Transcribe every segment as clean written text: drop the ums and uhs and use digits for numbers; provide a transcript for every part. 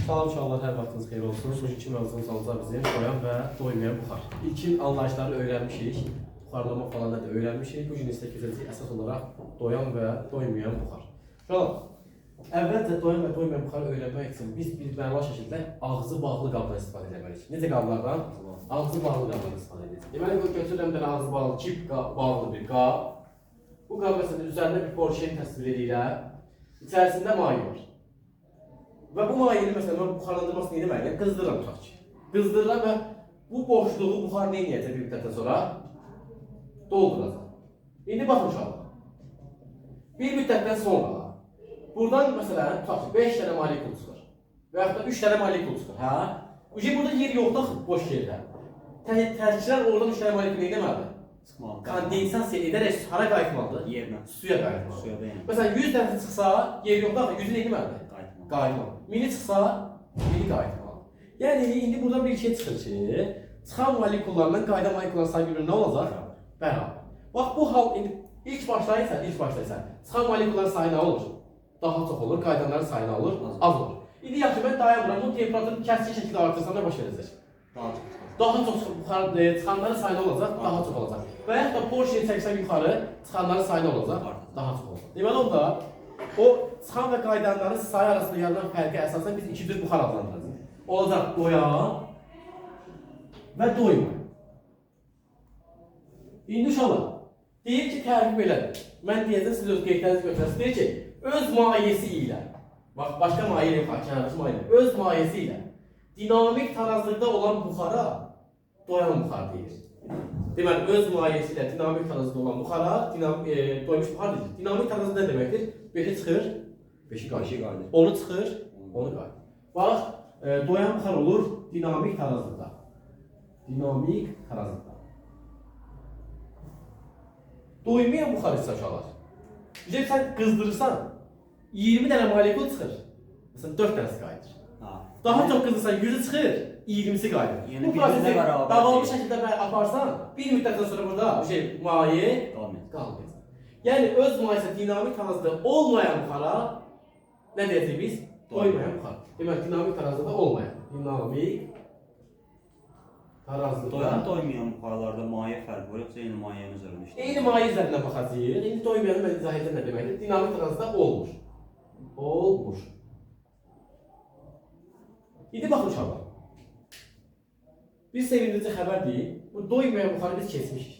Salam uşaqlar, hər vaxtınız xeyir olsun. Bugünkü mövzumuz olacaq bizim doyan və doymayan buxar. İlkin anlayışları öyrənmişik, buxarlama falan da öyrənmişik. Bugün isə keçəcəyik əsas olaraq doyan və doymayan buxar. Uşaqlar, əvvəlcə doyan və doymayan buxarı öyrənmək üçün biz bir mənalı şəkildə ağzı bağlı qabdan istifadə etməliyik. Necə qablardan? Ağzı bağlı qabdan istifadə edəcəyik. Deməli, götürürəm bir ağzı bağlı, kip bağlı bir qab. Bu qab məsələn üzərində bir borşen təsvir edirəm. İçərisində maye var. Və bu mayeni məsələn buxarlandırması nə deməkdir? Qızdırıram tutaq ki. Qızdırıram və bu boşluğu buxar nə edəcək bir müddətdən sonra? Dolduracaq. İndi baxın uşaqlar. Bir müddətdən sonra buradan məsələn tutaq ki 5 dənə molekul çıxır. Və yaxud da 3 dənə molekul çıxır. Hə? Burada yer yoxdur boş yerdə. Tərkiblər oradan 3 dənə molekul nə deməlidir? Kondensasiya edərək hara qayıtmalıdır? Yerinə. Suya qayıtmalıdır. Məsələn 100 dənə çıxsa yer yoxdur, 100-ü nə deməlidir? Qayıtmalı. 1000 çıxsa 1000 qayıtmalı. Yəni indi burada bir şey çıxır ki, çıxan molekullarla qayıdan molekulların sayı bir-birinə nə olacaq? Bərabər. Bax bu hal indi ilk başlayırsa, çıxan molekulların sayı nə olur? Daha çox olur, qayıdanların sayı nə olur? Az olur. İndi yaxşı mən dayanmıram, bu temperaturu kəskin şəkildə artırsa nə baş verəcək? Daha çox çıxanların sayı nə olacaq? Daha çox olacaq. Və yaxud da porsiya çəksən yuxarı, çıxanların sayı nə olacaq? Daha çox olacaq. Deməli onda o çıxan və qayıdanların sayı arasında yaranan fərqə əsasən biz iki cür buxar adlandıracağıq. Olacaq doyan və doymayan. İndi uşaqlar, deyir ki, tərif belədir. Mən deyəcəm, siz öz qeydlərinizi götürəsiniz. Deyir ki, öz mayesi ilə, bax, başqa maye yox, kənardaşı maye ilə, öz mayesi ilə dinamik tarazlıqda olan buxara doyan buxar deyir. Deməli, öz mayesi ilə dinamik tarazlıqda olan buxara doymuş buxar deyir. Dinamik tarazlıqda nə deməkdir? 5'i çıxır, 5'i qayıdır. 10'u çıxır, 10'u qayıdır. Bax, doyan buxar olur dinamik tarazlıqda. Dinamik tarazlıqda. Doymayan buxar isə uşaqlar. Bizə sən qızdırırsan, 20 dənə molekul çıxır. Məsələn, 4 dənəsi qayıdır. Daha çox qızdırsan, 100'ü çıxır, 20'si qayıdır. Bu prosesi davamlı şəkildə aparsan, bir müddətdən sonra burada maye qalmayacaq. Yəni öz mayesi dinamik tarazlıqda olmayan buxara nə deyəcəyik biz? Doymayan buxar. Demək, dinamik tarazlıqda olmayan. Dinamik tarazlıqda. Doyan doymayan buxarlarda maye fərqi var, yoxsa eyni mayenin üzərində işləyir? Eyni maye üzərindən baxacağıq. İndi doymayanı mən izah edəcəm nə deməkdir? Dinamik tarazlıqda olmur. Olmur. İndi baxın uşaqlar. Bir sevindirici xəbər deyil. Bu doymayan buxarı biz keçmişik.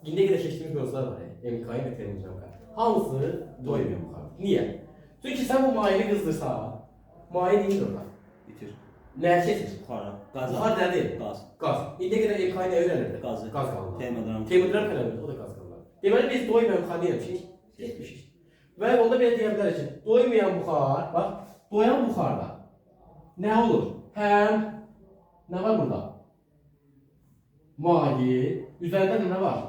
İndiyə qədər keçdiyimiz mövzular var. MK'nin və termodinamika. Hamısı doymayan buxar. Niyə? Çünki sən bu mayeni qızdırsan, maye neyini orada? Bitir. Nəyə keçir? Buxara. Buxar nədir? Qaz. Qaz. İndiyə qədər MK'ni nə öyrənirdi? Qazı. Qaz qalınlar. Termodinamika eləmirdi, o da qaz qalınlar. Deməli biz doymayan buxar deyəmişik, keçmişik. Və onda belə deyə bilərik ki, doymayan buxar, bax, doyan buxarda nə olur? Həm nə var burada? Maye, üzərində nə var?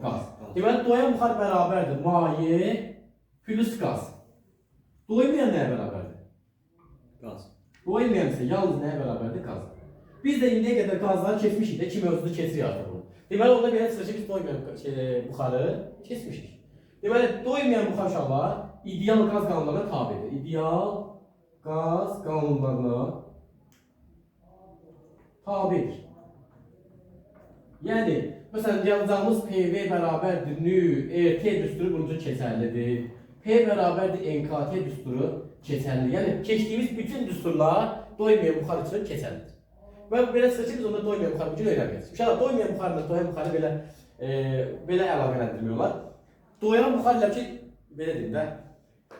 Qaz. Deməli, doyan buxar bərabərdir. Maye plus qaz. Doymayan nəyə bərabərdir? Qaz. Doymayan isə yalnız nəyə bərabərdir? Qaz. Biz də indiyə qədər qazları keçmişik də, 2 mövzunu keçirik artıq bunu. Deməli, onda belə çıxır ki, biz doymayan buxarı keçmişik. Deməli, doymayan buxar uşaqlar ideal qaz qanunlarına tabidir. İdeal qaz qanunlarına tabidir. Yəni, məsələn, yazacağımız PV bərabərdir nü, RT düsturu bunun üçün keçərlidir. P bərabərdir NKT düsturu keçərlidir. Yəni, keçdiyimiz bütün düsturlar doymayan buxar üçün keçərlidir. Və belə çıxır ki, biz onda doymayan buxarı bugün öyrənməyəcəyik. Uşaqlar, doymayan buxarla doyan buxarı belə əlaqələndirmiyorlar. Doyan buxar ilə ki, belə deyim də,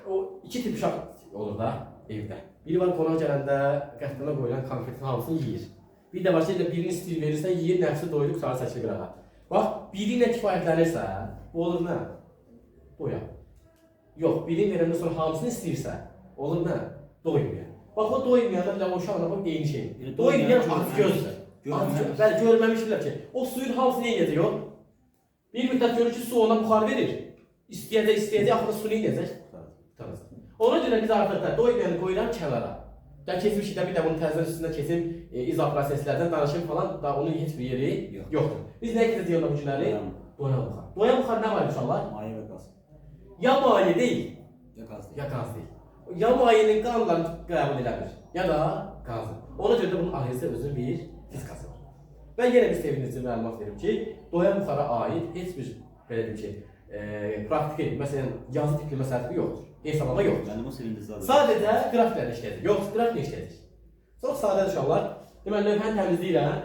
o iki tip uşaq olur da evdə. Biri var qonaq gələndə qəhdına qoyulan konfetin hamısını yeyir. Bir də var ki, birini istir verirsən, yeyir, nəfsi doyuruq, sonra çəkilir qırağa. Bax, biri ilə kifayətlənirsə, bu olur nə? Doyan. Yox, birini verəndən sonra hamısını istəyirsə, olur nə? Doymayan. Bax, o doymayanda bilə o uşaqla bax, eyni şey. Doymayan acı gözdür. Bəli, görməmişdirlər ki, o suyun hamısını yiyəcək o. Bir müddət görür ki, su ona buxar verir. İstəyəcək, axırda su nə yiyəcək? Ona görə biz artıq da doymayanı qoyuram kənara. Da keçmişik də bir də bunun təzədən üstündə keçib izah proseslərdən danışım falan, da onun heç bir yeri yoxdur. Biz nə gedəcəyik onda bu günləri? Doyan buxar. Doyan buxar nə var uşaqlar? Maye və qaz. Ya maye deyil, Ya qaz deyil. ya qaz deyil. Ya mayenin qanunlarını qəbul eləmir, ya da qazı. Ona görə də bunun ayrıca özünün bir fizikası var. Ben yine bir sevindirici məlumat verim ki, doyan buxara aid heç bir belə deyim ki, praktiki, məsələn, yazı tipli məsələsi yoxdur. Hesablama yoxdur. Mənim o sevindirici Sadəcə qrafiklərlə işlədir. Yox, qrafiklə işlədir. Çox sadə uşaqlar. Deməli, lövhəni təmizləyirəm.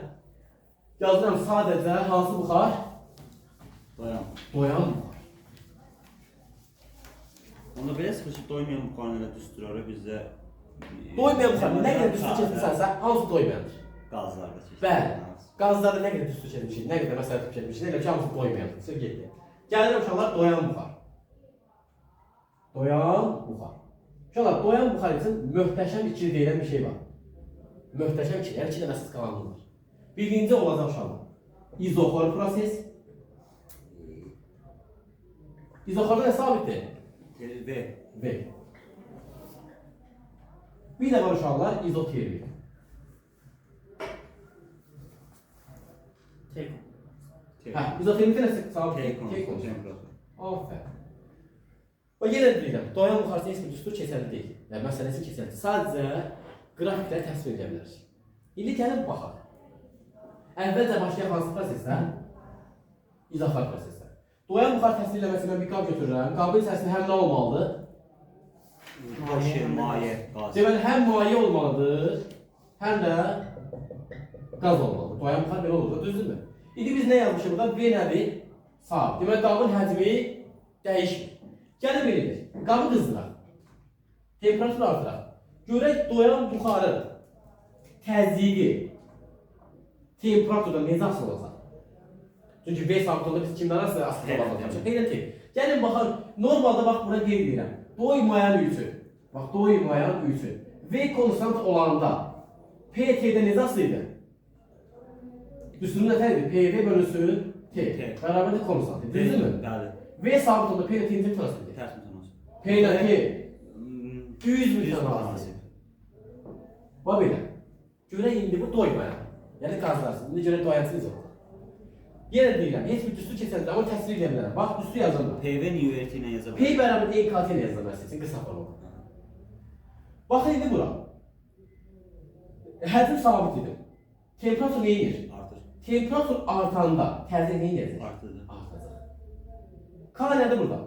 Yazıram sadəcə hansı buxar? Doyan. Doyan buxar. Onda belə çıxır ki, doymayan buxarın elə düsturarı bizdə... Doymayan buxar, nə qədər düstür keçirsənsə, hansı doymayandır? Qazlarda keçir. Bəli. Qazlarda nə qədər düstür çəkmişik, nə qədər məsələ tip çəkmişik, nə qədər ki, hamısı doymayandır. Söz getdi. Gəlirəm uşaqlar, doyan buxar. Doyan buxar. Uşaqlar, doyan buxar üçün möhtəşəm ikili deyilən bir şey var. Möhtəşəm ikili, yəni iki dənə əsas qalanı var. Birinci olacaq uşaqlar, izoxor proses. İzoxorda nə sabitdir? V. V. Bir də var uşaqlar, izotermi. Hə, izotermikdə nə sabitdir? T konstantı. Aferin. O yenə deyirəm, doyan buxarısı heç bir düstur keçərli deyil. Yəni, məsələsi keçərli. Sadəcə qrafikləri təsvir edə bilərik. İndi gəlin baxaq. Əvvəlcə başlayan hansı prosesdən? İzoxor prosesdən. Doyan buxar təsvir eləməsi mən bir qab götürürəm. Qabın içərisində həm nə olmalıdır? Maye, qaz. Deməli, həm maye olmalıdır, həm də qaz olmalıdır. Doyan buxar belə olur da, düzdürmü? İndi biz nə yazmışıq burada? V nədir? Sabit. Deməli, qabın həcmi dəyişmir. Gəlin verilir. Qabı qızdıraq. Temperatur artıraq. Görək doyan buxarın təzyiqi temperaturda necə asılı olacaq? Çünki V sabit olanda biz kimdən asılı olacaq? Peynir. Gəlin baxın, normalda bax buna qeyd edirəm. Doymayan üçün. Bax, doymayan üçün. V konstant olanda PT'də necə asılı idi? Düsturun nətər idi? PV bölünsün T. Bərabərdir konstant. Düzdürmü? Bəli. V sabit olanda P ilə T-nin tənasibdir. Tərs mütənasib. P ilə T 100 mütənasib. Bax belə. Görək indi bu doymayan. Yəni qazlarsın. İndi görək doyansınız yox. Yenə deyirəm, heç bir düstur keçəndə amma təsvir edə bilərəm. Bax, düstur yazılır. PV URT ilə yaza P bilərik. bərabər EKT ilə yazılır məsələn, qısa forma. Baxın indi bura. Həcm sabit idi. Temperatur nə edir? Artır. Temperatur artanda təzyiq nə edir? Artırdı. Artacaq. K nədir burada?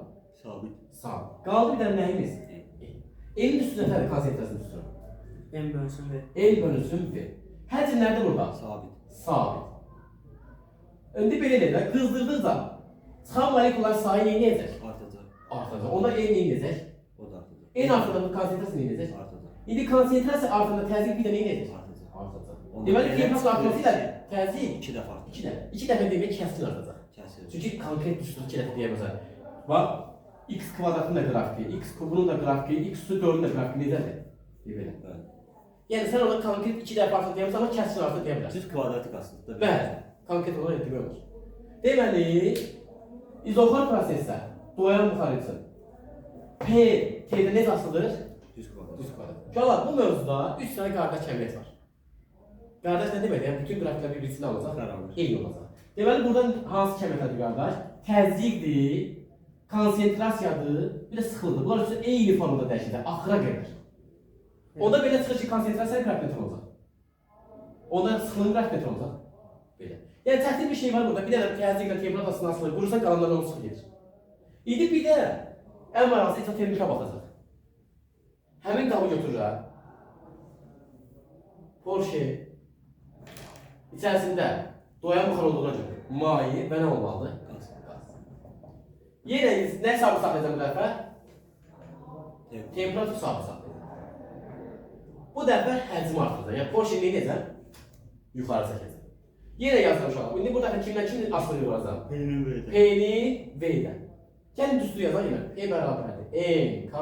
Sabit. Sabit. Qaldı bir dənə nəyimiz? Elin üstü nətədir konsentrasiyasını tuturam? M bölünsün V. El bölünsün V. Həcm nədir burada? Sabit. Sabit. İndi belə deyək, qızdırdıqca çıxan moleküllərin sayı nə edəcək? Artacaq. Artacaq. Onda el nə edəcək? O da artacaq. En artırda bu konsentrasiya nə edəcək? Artacaq. İndi konsentrasiya artırda təzyiq bir də nə edəcək? Artacaq. Artacaq. Onda Deməli, elə temperatur artması ilə çıxır ki, təzyiq 2 dəfə artır. 2 dəfə. 2 dəfə demək kəskin artacaq. Kəsir. Çünki konkret düstur 2 dəfə deyəməzlər. Bax, x kvadratın da qrafiki, x kubunun da qrafiki, x üstü 4-ün də qrafiki necədir? Belə. Bəli. Yəni sən ona konkret 2 dəfə artır deyəməzsən, amma kəskin artır deyə bilərsən. Düz kvadratik aslında. Bəli, konkret olaraq demək olur. Deməli, izoxor prosesdə doyan buxar üçün P T'də necə asılıdır? Düz kvadrat. Düz kvadrat. Uşaqlar, bu mövzuda 3 dənə qardaş kəmiyyət var. Qardaş nə deməkdir? Yəni bütün qrafiklər bir-birisini alacaq, Bərabər. eyni olacaq. Deməli, buradan hansı kəmiyyətlərdir qardaş? Təzyiqdir, konsentrasiyadır, bir də sıxılıdır. Bunlar üçün eyni formada dəyişirlər, axıra qədər. Onda belə çıxır ki, konsentrasiya qrafiklər olacaq. Onda sıxılığın qrafiklər olacaq. Belə. Yəni çətin bir şey var burada. Bir dənə təzyiqlə temperatur arasında asılır. Qurursan qalanlar onu sıxı gedir. İndi bir də ən maraqlısı izotermikə baxacaq. Həmin qabı götürürəm. Porsche içərisində doyan buxar olduğuna görə maye və nə olmalıdır? Qaz. Yenə nə sabit saxlayacaq bu dəfə? Evet. Temperatur sabit saxlayacaq. Bu dəfə həcmi artıracaq. Yəni Porsche nə edəcək? Yuxarı çəkəcək. Yenə yazıram uşaqlar. İndi bu dəfə kimdən kim asılı yorulacaq? P'nin V'də. P-ni V-dən. Gəlin düstur yazaq yenə. P bərabərdir. N, K,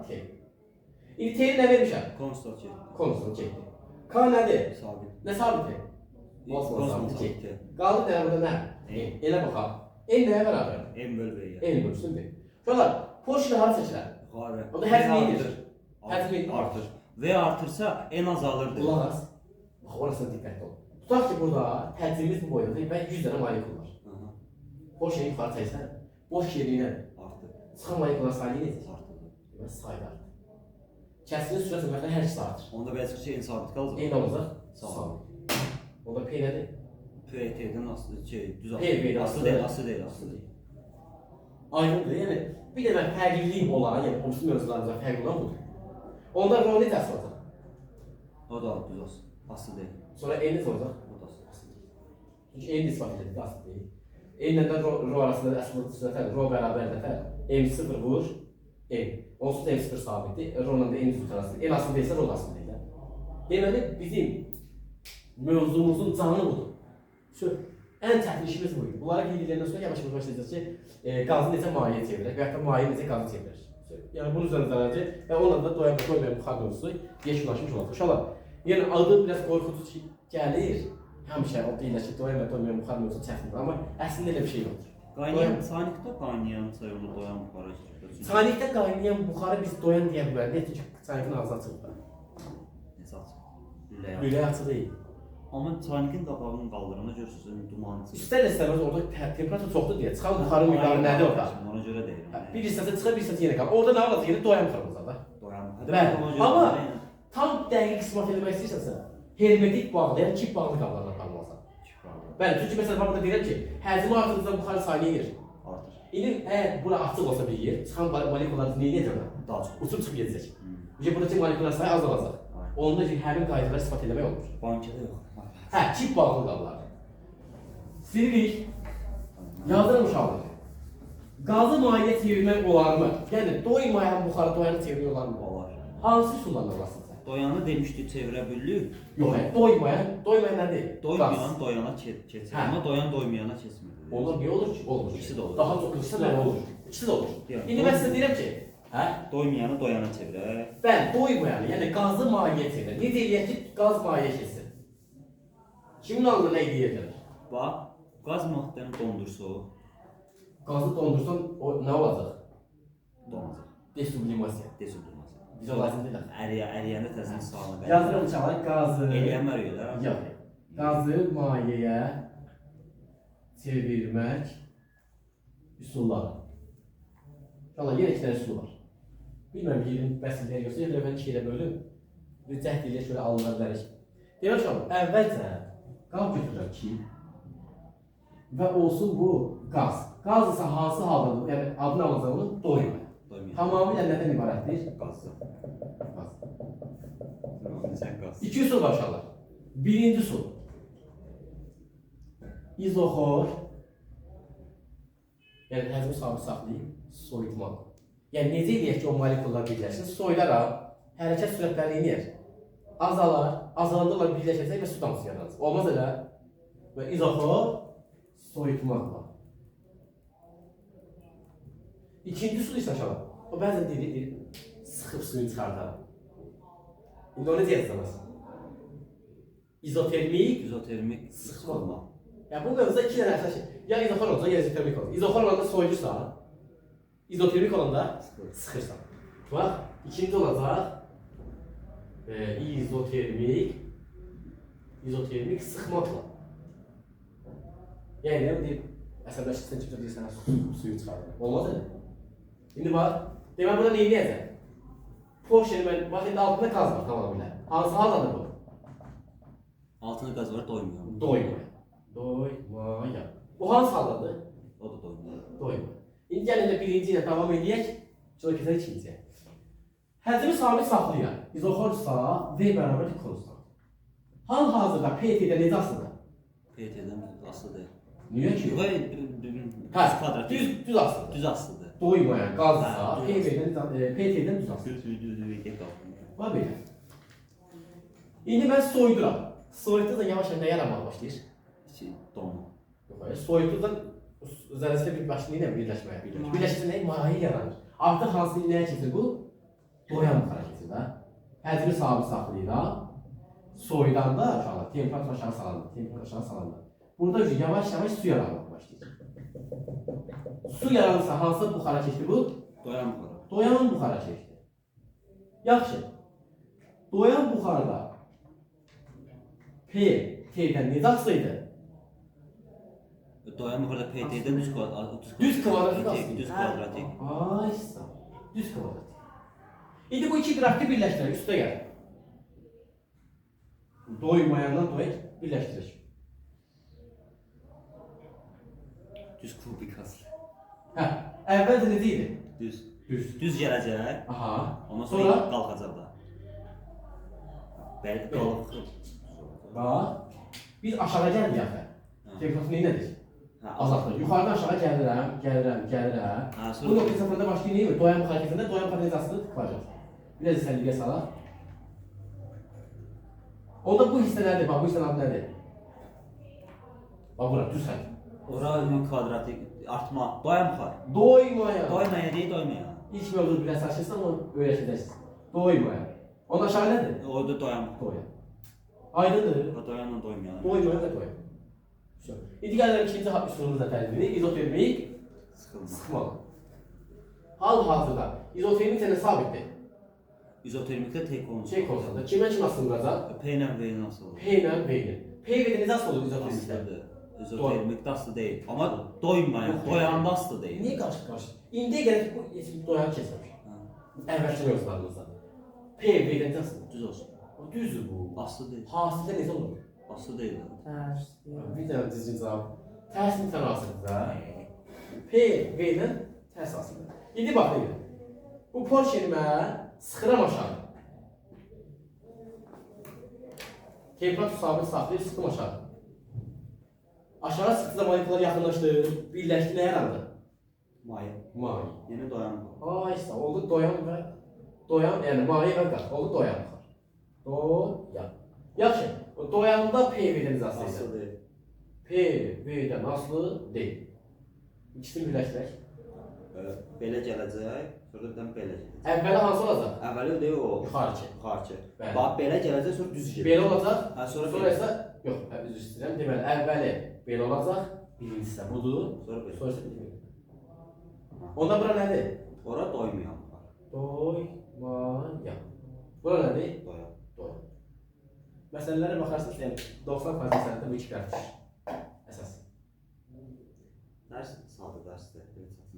T. İndi T-ni nə vermişəm? Konstant çek. Konstant çəkdi. K nədir? Sabit. Nə sabitdir? Konstant sabit sabit. çəkdi. Qaldı nə burada nə? N. Elə baxaq. N nəyə bərabər? M böl V'yə. N bölünsün V. Uşaqlar, Porsche-də hara seçilər? Yuxarı. Onda həcm nedir? Həcm Artır. nedir? Artır. V artırsa N azalırdı. Qulaq as. Bax, orasına diqqətli ol. Tutaq ki, burada həcmimiz bu boydadır və 100 dənə molekül var. Aha. Porsche-ni yuxarı çəksən, boş yerliyi nədir? Artır. Çıxan moleküllər sayı necə? Artır. Demək, sayı da artır. Kəsirin sürət ümumiyyətlə hər ikisi artır. Onda bəzi şey sabit qalacaq. Eyni olacaq. Sabit. Onda P nədir? PT'dən aslı düz aslı. P Aslı deyil, aslı deyil, aslı deyil. Aydındır. Yəni bir də mən fərqlilik olan, yəni komşu mövzularımızda fərqli olan budur. Onda rol necə asıl olacaq? O da düz aslı. Aslı deyil. Sonra en necə olacaq? O da aslı. Çünki en ispat edilir, asıl deyil. Enlə də rho arasında əsl sürətədir. Rho bərabərdir. M0 vur M. Onsuz da M0 sabitdir. Rho-la da M düz arasında. En asıl deyilsə rho asıl deyil. Deməli bizim mövzumuzun canı budur. Ən çətin işimiz bu idi. Bunlara qeyd edəndən sonra yavaş-yavaş başlayacağız ki, qazı necə mayeyə çevirək və ya da maye necə qazı çevirir. Yəni bunun üzərində dayanacaq və onunla da doymayan buxar mövzusu yekunlaşmış olacaq. İnşallah. Yəni adı biraz qorxucu gəlir. Həmişə o deyirlər ki, doymayan buxar mövzusu çətindir, amma əslində elə bir şey yoxdur. Qaynayan, sanikdə qaynayan sayılı doyan buxara çıxır. Sanikdə qaynayan buxarı biz doyan deyə bilərik. Nəticə ki, sanikin ağzı açılır. Necə açıq? Lülə açıq deyil. Amma sanikin qabağını qaldıranda görürsünüz, duman çıxır. İstər-istəməz orada temperatur çoxdur deyə çıxan buxarın miqdarı nədir orada? Ona görə deyirəm. Bir hissəsi çıxır, bir hissəsi yenə qalır. Orada nə olacaq? Yenə doyan buxarı olacaq da. Doyan. Bəli, amma tam dəqiq ispat etmək istəyirsənsə, hermetik bağlı, yəni kip bağlı qablarla aparmalısan. Bəli, çünki məsələn burada deyirəm ki, həcmi artırdıqca buxarı sayını edir. Artır. İndi əgər bura açıq olsa bir yer, çıxan molekulalar nə edəcək? Daha çox. Uçub çıxıb gedəcək. Buradakı molekular sayı azalacaq. Onda həmin qaydaları ispat etmək olmur. Bankada yox. Hə, kip bağlı qablar. Silirik. Yazıram uşaqlar. Qazı mayeyə çevirmək olarmı? Yəni doymayan buxarı doyanı çevirmək olarmı? Olar. Hansı sularla olasın sən? Doyanı demişdik çevirə bilirik. Yox, doymayan nədir? Doymayan doyana keçir. Hə. Amma doyan doymayana keçmir. Olur, niyə olur ki? Olur. İkisi də olur. Daha çox ikisi də olur. İkisi də olur. Yəni, İndi mən sizə deyirəm ki, hə? Doymayanı doyana çevirək. Bəli, doymayanı, yəni qazı mayeyə çevirək. Necə eləyək ki, qaz mayeyə keçsin? Kimin alnına nə deyirlər? Bax, qaz maddəni dondursa, Qazı dondursan o nə olacaq? donacaq. Desublimasiya. Desublimasiya. Bizə lazım deyil. Əriyəndə təzən sağlıq. Yazıram uşaqlar, qazı Eləyənmər da. yox. Qazı mayeyə çevirmək üsulları. İnşallah yenə iki dənə üsul var. Bilməm yerin bəsilləri yoxsa, yəni mən iki yerə bölüm. Bir cəhd ilə şöyle alınlar bilərik. Demək uşaqlar, əvvəlcə qab götürürəm ki və olsun bu qaz. Qaz isə hansı haldadır? Yəni adını alacaq onun doyma. Tamamilə nədən ibarətdir? Qazdır. Qaz. Sən qaz. İki üsul var uşaqlar. Birinci üsul. İzoxor. Yəni həzmi sabit saxlayıb soyutmaq. Yəni necə eləyək ki o molekullar birləşsin? Soyularaq hərəkət sürətləri eləyər. Azalar, azalanlarla birləşəcək və su damcısı yaranacaq. Olmaz elə. Və izoxor soyutmaqla. İkinci üsul isə uşaqlar. O bəzən deyir, sıxıb suyunu çıxardar. İndi onu necə yazacaqsınız? İzotermik İzotermik sıxma. Yəni bu mövzuda iki dənə əsas şey. Ya izoxor olacaq, ya izotermik olacaq. İzoxor olanda soyucursan, izotermik olanda sıxırsan. Bax, ikinci olacaq izotermik sıxmaqla. Yəni deyir, əsəbləşdirsən kimsə deyir sənə suyu çıxardır. Olmaz elə. İndi bax, demək burada neyi deyəcək? Poşeri mən, bax indi altında qaz var tamamilə. Hansı haldadır bu? Altında qaz var, doymuyor. Doymaya. Doymaya. Bu hansı haldadır? O da doymuyor. Doymaya. İndi gəlin də birinci ilə davam edək, sonra keçək ikinciyə. Həcmi sabit saxlayaq. İzoxorsa V bərabər konstant. Hal-hazırda PT-də necə asılıdır? PT-dən asılı deyil. Niyə ki? Hə, kvadrat. Düz asılıdır. Düz asılıdır. Doymayan qazsa PT-dən düz asılıdır. Düz Var belə. İndi mən soyuduram. Soyuduqda yavaş-yavaş nə yaranmağa başlayır? Donma. Soyuduqda zərrəsində bir başlayır ilə birləşməyə. Birləşirsə nə? Maye yaranır. Artıq hansı nəyə keçir bu? Doyan buxara keçir də. Həcmi sabit saxlayıraq. Soyudanda uşaqlar temperatur aşağı salınır. Burada yavaş-yavaş su yaranmağa başlayır. Su yaranırsa hansı buxara keçir bu? Doyan buxara. Doyan buxara keçir. Yaxşı. Doyan buxarda T-dən necə asılıydı? Doyan buxarda PT-dən düz kvadratik. Düz kvadratik asılıydı. Düz kvadratik. Ay sağ. Düz kvadratik. İndi bu iki qrafiki birləşdirək, üstə gəl. Doymayandan doyaq, birləşdirək. Düz kubik aslı. Hə, əvvəlcə necə idi? Düz. Düz. Düz gələcək. Aha. Ondan Sonra sonra qalxacaq da. Bəli, qalxıb. bax, biz aşağı gəldik axı. Tekrar nədir? Hə, Azaltma. Yuxarıdan aşağı gəlirəm. Hə, sonra- Bu nöqtə sıfırında başlayır. Doyan buxar hərəkətində doyan buxar hissəsini tıklayacaq. Biraz sənliyə salaq. Onda bu hissə nədir? Bax, bu hissə adı nədir? Bax, bura, düz xətt. ora kvadratik artma. Doyan buxar. Doymayan. Doymaya deyil, doymaya. İlk mövzu biraz açırsan, onu öyrəşəcəksiniz. Doymayan. Ondan aşağı nədir? Orada doyan buxar. Doyan. Aydındır. Doyanla doymayan. Doymayan və doyan. İndi gəlirəm ikinci üsulumuzda tədbiri, izotermik Sıxılma. sıxmalı. Hal-hazırda izotermik sənə sabitdir. İzotermikdə tek olmuş. Çek olsa da kimə kim asılacaq? P ilə V nasıl olur? P ilə V ilə. P ilə necə asıl olur izotermikdə? Aslıdır. İzotermikdə aslı deyil. Amma doymayan, doyanda aslı deyil. Niyə qarşı? İndiyə gələk bu doyan keçməmiş. Əvvəlki mövzularımızda. P, V ilə necə asılır? Düz olsun. Düzdür bu. Aslı deyil. Hasildə necə olur? Aslı deyil. Bir dənə düzgün cavab. Tərs mütənasibdə. P, V ilə tərs asılır. İndi bax, bu Porsche'ni sıxıram aşağı. Temperatur sabit saxlayıb sıxdım aşağı. Aşağı sıxdıqda moleküllər yaxınlaşdı, birləşdi, nə yarandı? Maye. Maye. Yeni doyan buxar. Ay, işte, oldu doyan və doyan, yəni maye və qaz, oldu doyan buxar. Doyan. Yaxşı, o doyanda P, V-dən Aslı aslı. deyil. P, V-dən aslı deyil. İkisini birləşdirək. Belə gələcək, sonra bir dənə belə gələcək. Əvvəli hansı olacaq? Əvvəli deyil o. Yuxarıki. Yuxarıki. Bəli. Bax, belə gələcək, sonra düz gələcək. Belə olacaq, Hə, sonra sonra isə, yox, üzr istəyirəm, deməli, əvvəli belə olacaq, birincisi də budur, Sonra belə. sonra isə bilmiyorum. Onda bura nədir? Ora doymayan buxar. Doymayan. Bura nədir? Doyan. Doyan. Məsələlərə baxarsınız, yəni 90% məsələdə bu iki qərtiş. Əsas. Dərs sadə dərsdir.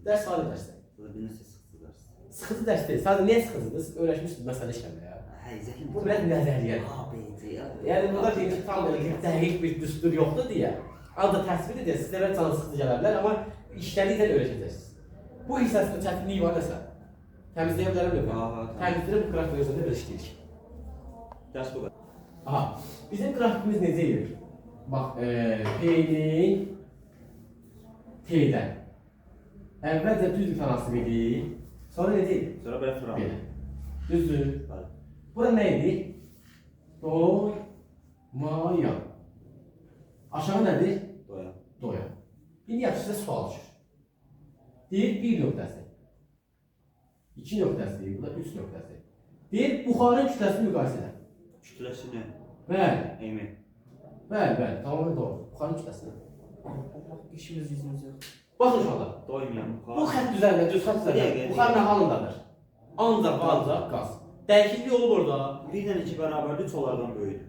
Dərs sadə dərsdir. Sonra bir neçə sıxıcı dərsdir. Sıxıcı dərs deyil. Sadəcə niyə sıxıcıdır? Siz öyrəşmişsiniz məsələ işləməyə. Hə, zəkin. Bu biraz nəzəriyyə. A, B, C. Yəni burada deyim ki, tam belə dəqiq bir düstur yoxdur deyə. Ancaq təsvir edir, sizlərə can sıxıcı gələ bilər, amma işlədikcə öyrəşəcəksiniz. Bu hissəsində çətinliyi var nəsə. Təmizləyə bilərəm yox. Təmizləyirəm bu qrafik özündə belə işləyirik. Dərs bu qədər. Aha, bizim qrafikimiz necə edir? Bax, P-nin T-dən. Əvvəlcə düz mütənasib edir, sonra necə edir? Sonra belə fıram. Belə. Düzdür. Bəli. Bura nə edir? Doymayan. Aşağı nədir? Doyan. Doyan. İndi yaxşı sizə sual düşür. Deyir, bir nöqtəsi. İki nöqtəsi, bu da üç nöqtəsi. Deyir, buxarın kütləsini müqayisə edər. Kütləsini. Bəli. Eyni. Bəli, tamamilə doğru. Buxarın kütləsini. İşimiz yüzümüz yox. Baxın uşaqlar. Doymayan buxar. Bu xətt üzərində, düz xətt üzərində buxar nə halındadır? Ancaq və ancaq qaz. Dəyişiklik olub orada. 1 ilə 2 bərabərdir, 3 onlardan böyükdür.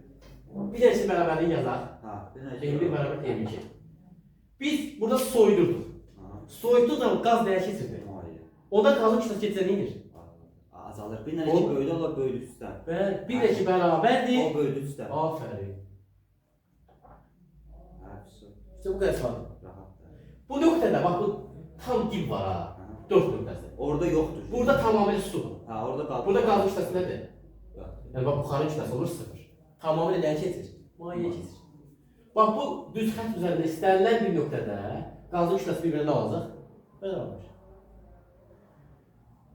Bir dənə bərabərliyi yazaq. Hə, 1 ilə 2 M1 bərabər M2. Biz burada soyudurduq. Soyutduq da qaz dəyişikdir. Onda qazın kütləsi keçsə nə edir? Azalır. 1 ilə 2 böyüdür, onlar böyüdür üstdən. Bəli, 1 ilə 2 bərabərdir. O böyüdür üstdən. Afərin. Hə, vəssalam. İşte bu qədər sual. Rahatdır. Bu nöqtədə bax bu tam dib var ha. 4 nöqtəsi. Orada yoxdur. Burada tamamilə sudur. Hə, orada qaldı. Burada qazın kütləsi nədir? Yox. Yəni bax buxarın kütləsi olur 0. Tamamilə nəyə keçir? Mayeyə keçir. Bax bu düz xətt üzərində istənilən bir nöqtədə qazın kütləsi bir-birinə nə olacaq? Bərabər.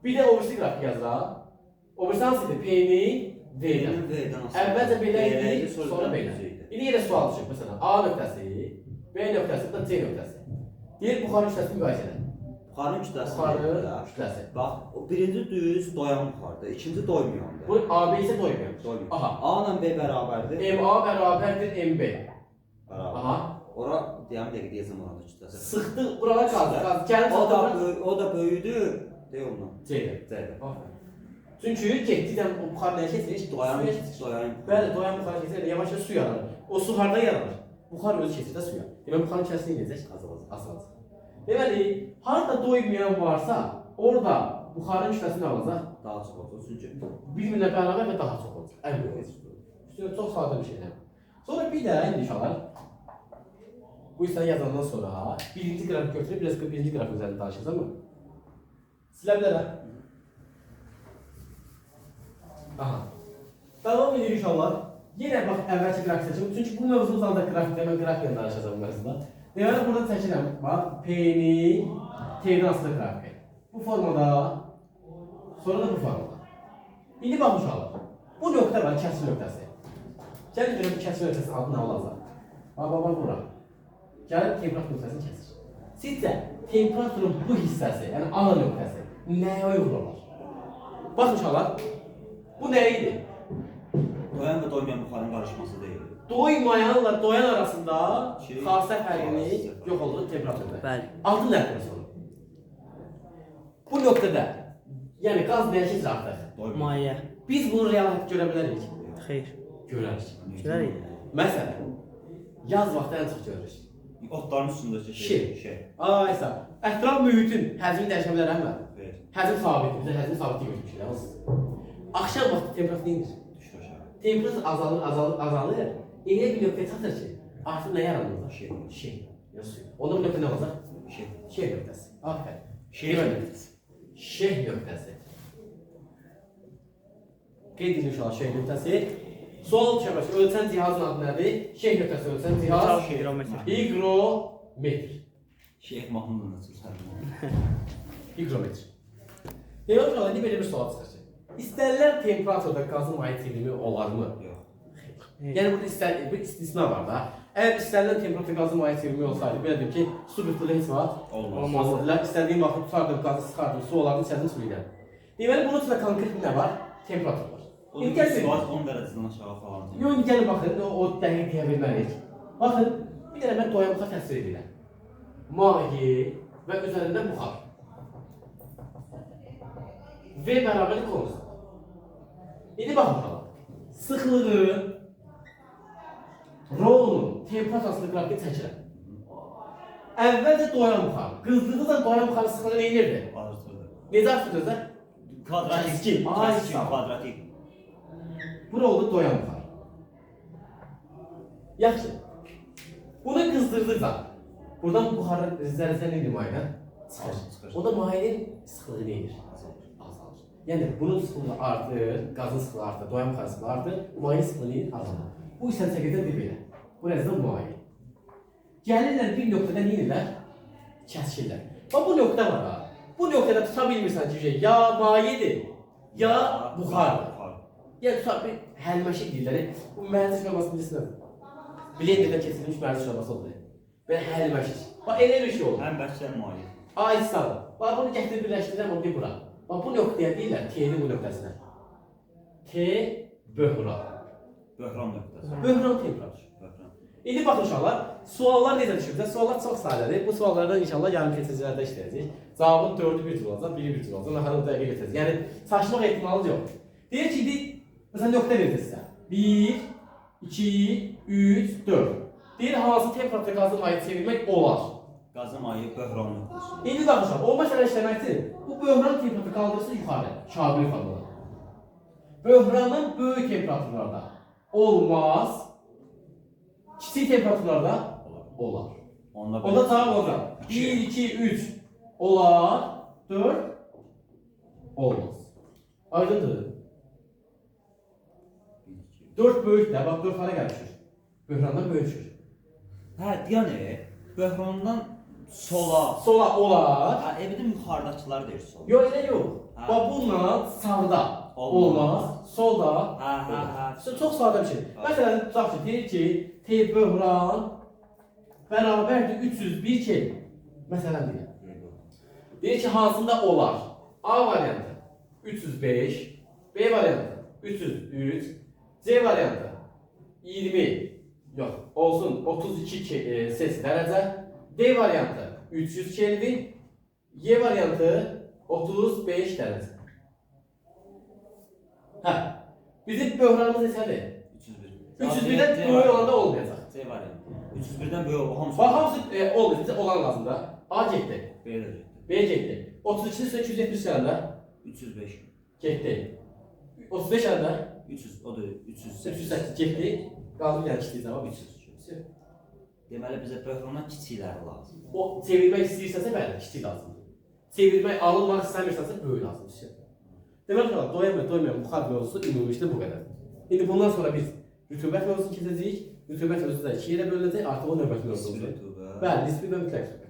Bir də obrisi qrafik yazaq. Obrisi hansıdır? P-nin V-dən. Əvvəlcə belə idi, sonra belə. İndi yenə sual düşür. Məsələn, A nöqtəsi, B nöqtəsi, bu da C nöqtəsi. Deyir, buxarın kütləsini müqayisə edin. Buxarın kütləsi. Buxarın kütləsi. Bax, o birinci düz doyan buxardır, ikinci doymayandır. Bu AB isə doymuyor. Doymuyor. Aha. A ilə B bərabərdir. MA bərabərdir MB. Bərabər. Aha. Ora deyəm dəqiq deyəcəm oranın kütləsi. Sıxdı, buralar qaldı. Gəlin O da böyüdür. Deyək ondan. C-də. C-də. Çünki getdikdən o buxar nəyə keçir? Doyan. Bəli, doyan buxar keçir, yavaş-yavaş su yaranır. O su harda yaranır? Buxar özü keçir də suya. Demək buxarın kəsini necək? Azalacaq. Deməli, harda doymayan varsa, orada buxarın kütləsi nə olacaq? Daha çox olacaq çünki Bir-birinə bərabər və daha çox olacaq. Ən böyük hesabdır. Üstünə çox sadə bir şeydir. Sonra bir də indi uşaqlar bu hissəni yazandan sonra birinci qrafik götürüb biraz birinci qrafik üzərində danışacağıq mı? Silə bilərəm. Aha. Davam edirik uşaqlar. Yenə bax əvvəlki qrafik seçim. Çünki bu mövzu uzanda qrafikdə mən qrafiklə danışacağım bu mövzuda. Deməli burada çəkirəm. Bax P-ni T-dən asılı qrafik. Bu formada sonra da bu formada. İndi bax uşaqlar. Bu nöqtə var, kəsr nöqtəsi. Gəlin görək bu kəsr nöqtəsinin adı nə olacaq? Bax bura. Gəlin temperatur nöqtəsini kəsir. Sizcə temperaturun bu hissəsi, yəni A nöqtəsi nəyə uyğun olar? Bax uşaqlar. Bu nə idi? doyan və doymayan buxarın qarışması deyil. Doymayanla doyan arasında Şey, xasə fərqini yox olduğu temperaturda. Bəli. Adı nədir sonra? Bu nöqtədə, yəni qaz nəyə keçir artıq? Maye. Biz bunu real həyatda görə bilərik. Xeyr. Görərik. Görərik. Məsələn, yaz vaxtı ən çox görürük. Otların üstündəki şey. Aysa, ətraf mühitin həcmi dəyişə bilər əmə? Evet. Həcm sabitdir, bizə həcm sabitliyi götürmüşük, yalnız. Axşam vaxtı temperatur neydir? Düşür aşağı. Temperatur azalır. Elə bir nöqtəyə çatır ki, artıq nə yaranır? Şey. Onda bu nöqtə nə olacaq? Şey nöqtəsi. Afərin. Şey nöqtəsi. Qeyd edin uşaqlar, şey nöqtəsi. Sual şəbəsi, ölçən cihazın adı nədir? Şey nöqtəsi ölçən cihaz. Higrometr. Higrometr. Şeyh Mahmud'un nasıl sərdim? Higrometr. Deməli uşaqlar, indi belə bir sual çıxır ki, İstənilən temperaturda qazın mahiyyətini olarmı? Yox. Yəni burada bir istisna var da. Əgər istənilən temperaturda qazın mahiyyətini olsaydı, belə deyim ki, su bütünlüğü heç vaxt Olmaz. İstədiyim vaxt tutardım, qazı sıxardım, su olardı, içərdim su ilə. Deməli bunun üçün də konkret nə var? Temperatur var. O İndi bir gəlin. saat 10 dərəcədən aşağı falan. Yox, indi gəlin baxın, o dəqiq deyə bilmərik. Baxın, bir dənə mən doyan buxar təsvir edirəm. Mahi və üzərində buxar. V bərabərlik olsun. İndi baxın bakalım. Sıxlığı rolunun temperaturasını qrafiki çəkirəm. Əvvəlcə doyan buxar. Qızdırdığı da doyan buxarın sıxlığı neyirdi? Artırdı. Necə artırdınız da? Kvadratik. Kəskin. Kəskin, kvadratik. Bura oldu doyan buxar. Yaxşı. Bunu qızdırdıqca buradan buxarın zərrəsə neydi mayelə? Çıxır. O da mayenin sıxlığı neyir? Azalır. Yəni bunun sıxlığı artır, qazın sıxlığı artır, doyan buxarın sıxlığı artır, mayenin sıxlığı neyir? Azalır. Bu isə çəkəcək bir belə. Bu nəzərdə maye. Gəlirlər bir nöqtədə neyirlər? Kəskirlər. Bax bu nöqtə var ha. Bu nöqtədə tuta bilmirsən ki, ya mayedir, ya buxardır. Yəni tutar bir həlməşik deyirlər. Bu mərci şorbası bilirsən. Blenderdə kesilmiş mərci şorbası olur. Belə həlməşik. Bax elə bir şey olur. Həm bəkər maye. Aysadır. Bax bunu gətirib birləşdirəm, onu bir bura. Bax bu nöqtəyə deyirlər T-nin bu nöqtəsinə. T böhran. Böhran nöqtəsi. Böhran temperatur. Böhran. İndi baxın uşaqlar, suallar necə düşür? Suallar çox sadədir. Bu suallardan inşallah yarın keçəcəklərdə işləyəcəyik. Cavabın 4-ü bir cür olacaq, 1-i bir cür olacaq. Nəxələ dəqiq getəcək. Yəni saçmaq ehtimalı yox. Deyir ki, məsələn nöqtə verir sizə. 1, 2, 3, 4. Deyir hansı temperaturda qazın mahiyyəti çevirmək olar? Qazın maye böhran nöqtəsi. İndi baxın, o məsələ işləməkdir. Bu böhran temperaturu qaldırsın yuxarı, şabir formada. Böhranın böyük temperaturlarda olmaz, kiçik temperaturlarda olar. Onda cavab olacaq. 1, 2, 3 olar, 4 olmaz. Aydındır. 4 böyük də, bax 4 hara gəlişir. Böhrandan böyükür. Hə, yəni böhrandan sola. Sola olar. Ha, evidim yuxarıdakılar deyir sola. Yox, elə yox. Ha. Bax bununla sağda olmaz, solda. Ha. Çox sadə bir şey. Məsələn, tutaq ki, deyir ki, T böhran bərabərdir 301 kelvin. Məsələn deyir. Deyir ki, hansında olar? A variantı 305, B variantı 303, C variantı 20, yox, olsun 32 Celsius dərəcə, D variantı 300 Kelvin, Y variantı 35 dərəcə. Hə, bizim böhranımız neçədir? 301. 301-dən böyük olanda olmayacaq. C variantı. 301-dən böyük o hamısı. Bax, hamısı olmayacaq, olan lazımda. A getdi, B də getdi. B getdi. 32-nin üstünə 270 gələndə 305 gün. Getdi. 35 ədəd 300, o da 308. 308 getdi. Qaldı yəni kiçik cavab 300. Deməli bizə böhrana kiçikləri lazım. O çevirmək istəyirsənsə bəli, kiçik lazımdır. Çevirmək, alınmaq istəmirsənsə böyük lazımdır. Demək olar, doyan və doymayan buxar mövzusu ümumilikdə bu qədər. İndi bundan sonra biz rütubət mövzusunu keçəcəyik. Rütubət özü də 2 yerə bölünəcək, artıq o növbəti mövzudur. Nisbi rütubət. Bəli, nisbi və mütləq rütubət.